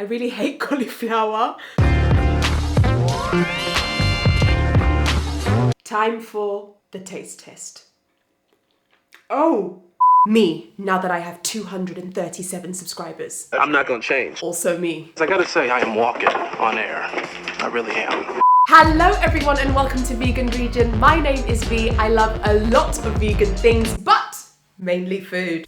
I really hate cauliflower. Time for the taste test. Oh, me, now that I have 237 subscribers. I'm not gonna change. Also me. I gotta say, I am walking on air. I really am. Hello everyone and welcome to Vegan Region. My name is V. I love a lot of vegan things, but mainly food.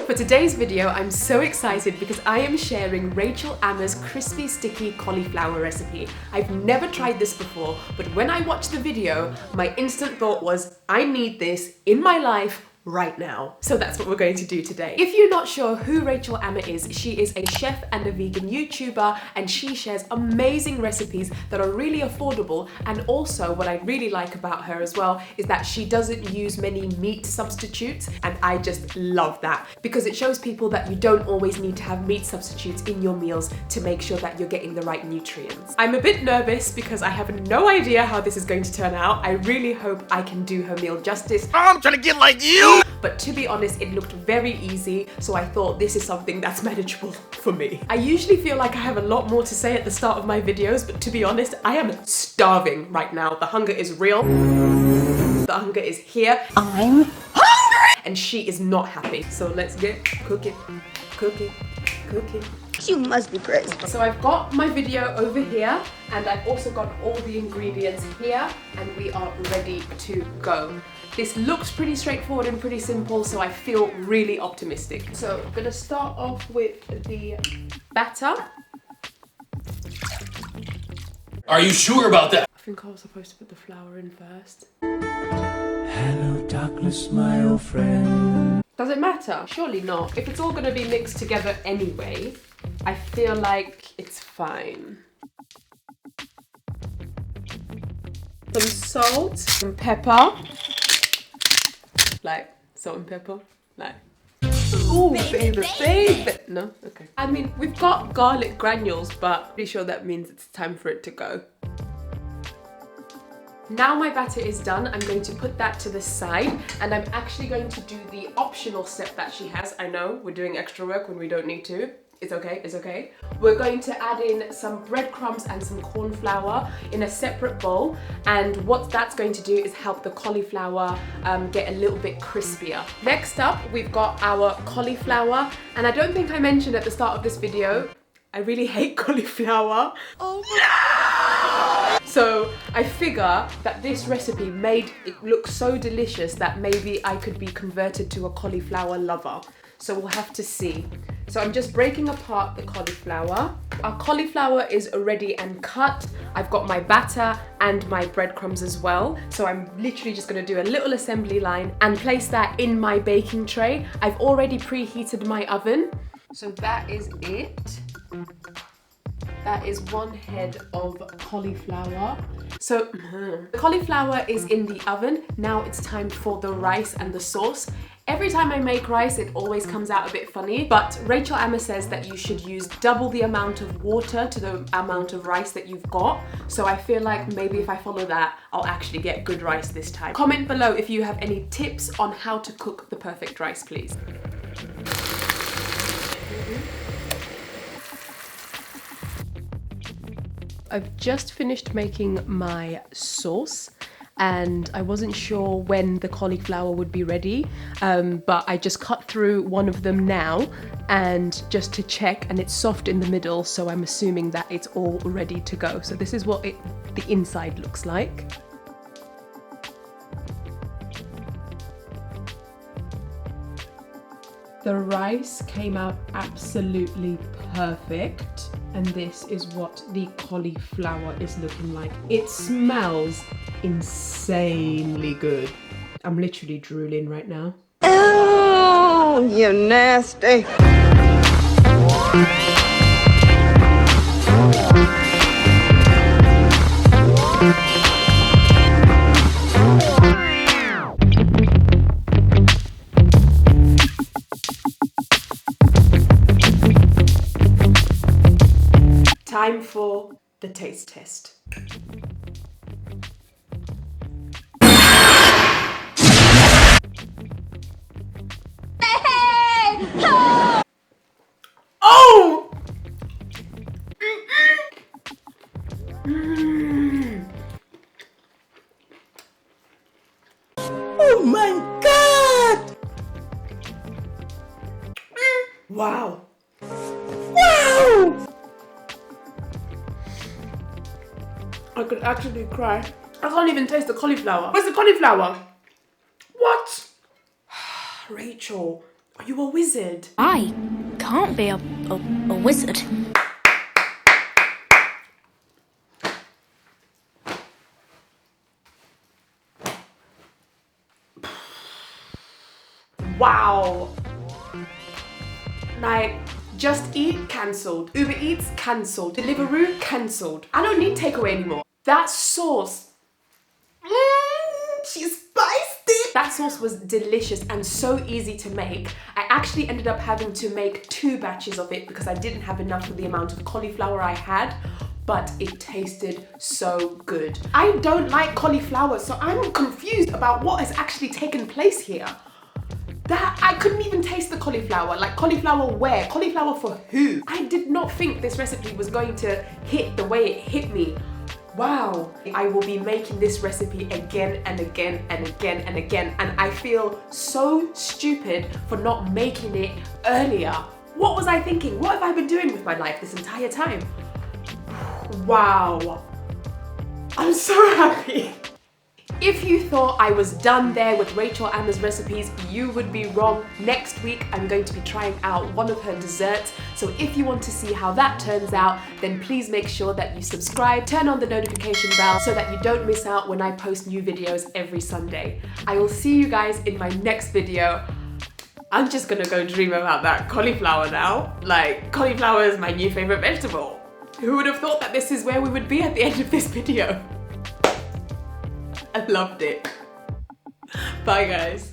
For today's video, I'm so excited because I am sharing Rachel Ammer's crispy sticky cauliflower recipe. I've never tried this before, but when I watched the video, my instant thought was, I need this in my life right now. So that's what we're going to do today. If you're not sure who Rachel Ammer is, she is a chef and a vegan YouTuber, and she shares amazing recipes that are really affordable. And also what I really like about her as well is that she doesn't use many meat substitutes, and I just love that because it shows people that you don't always need to have meat substitutes in your meals to make sure that you're getting the right nutrients. I'm a bit nervous because I have no idea how this is going to turn out. I really hope I can do her meal justice. I'm trying to get like you! But to be honest, it looked very easy, so I thought this is something that's manageable for me. I usually feel like I have a lot more to say at the start of my videos, but to be honest, I am starving right now. The hunger is real. The hunger is here. I'm hungry! And she is not happy. So let's get cooking, cooking, cooking. You must be crazy. So I've got my video over here, and I've also got all the ingredients here, and we are ready to go. This looks pretty straightforward and pretty simple, so I feel really optimistic. So I'm gonna start off with the batter. Are you sure about that? I think I was supposed to put the flour in first. Hello, darkness, my old friend. Does it matter? Surely not. If it's all gonna be mixed together anyway, I feel like it's fine. Some salt, some pepper. Like salt and pepper, like. Ooh, baby. No? Okay. I mean, we've got garlic granules, but pretty sure that means it's time for it to go. Now my batter is done, I'm going to put that to the side, and I'm actually going to do the optional step that she has. I know, we're doing extra work when we don't need to. It's okay, it's okay. We're going to add in some breadcrumbs and some corn flour in a separate bowl, and what that's going to do is help the cauliflower get a little bit crispier. Next up, we've got our cauliflower, and I don't think I mentioned at the start of this video, I really hate cauliflower. Oh no! So I figure that this recipe made it look so delicious that maybe I could be converted to a cauliflower lover. So we'll have to see. So I'm just breaking apart the cauliflower. Our cauliflower is ready and cut. I've got my batter and my breadcrumbs as well. So I'm literally just gonna do a little assembly line and place that in my baking tray. I've already preheated my oven. So that is it. That is one head of cauliflower. So the cauliflower is in the oven. Now it's time for the rice and the sauce. Every time I make rice, it always comes out a bit funny, but Rachel Ammer says that you should use double the amount of water to the amount of rice that you've got. So I feel like maybe if I follow that, I'll actually get good rice this time. Comment below if you have any tips on how to cook the perfect rice, please. I've just finished making my sauce, and I wasn't sure when the cauliflower would be ready, but I just cut through one of them now, and just to check, and it's soft in the middle, so I'm assuming that it's all ready to go. So this is what the inside looks like. The rice came out absolutely perfect, and this is what the cauliflower is looking like. It smells insanely good. I'm literally drooling right now. Oh, you nasty. Time for the taste test. Wow. Wow! I could actually cry. I can't even taste the cauliflower. Where's the cauliflower? What? Rachel, are you a wizard? I can't be a wizard. Wow. Like, Just Eat cancelled. Uber Eats cancelled. Deliveroo cancelled. I don't need takeaway anymore. That sauce. She spiced it. That sauce was delicious and so easy to make. I actually ended up having to make 2 batches of it because I didn't have enough of the amount of cauliflower I had, but it tasted so good. I don't like cauliflower, so I'm confused about what has actually taken place here. That I couldn't even taste the cauliflower. Like, cauliflower where? Cauliflower for who? I did not think this recipe was going to hit the way it hit me. Wow. I will be making this recipe again and again and again and again, and I feel so stupid for not making it earlier. What was I thinking? What have I been doing with my life this entire time? Wow. I'm so happy. If you thought I was done there with Rachel Anna's recipes, you would be wrong. Next week, I'm going to be trying out one of her desserts. So if you want to see how that turns out, then please make sure that you subscribe, turn on the notification bell so that you don't miss out when I post new videos every Sunday. I will see you guys in my next video. I'm just gonna go dream about that cauliflower now. Like, cauliflower is my new favorite vegetable. Who would have thought that this is where we would be at the end of this video? I loved it. Bye guys.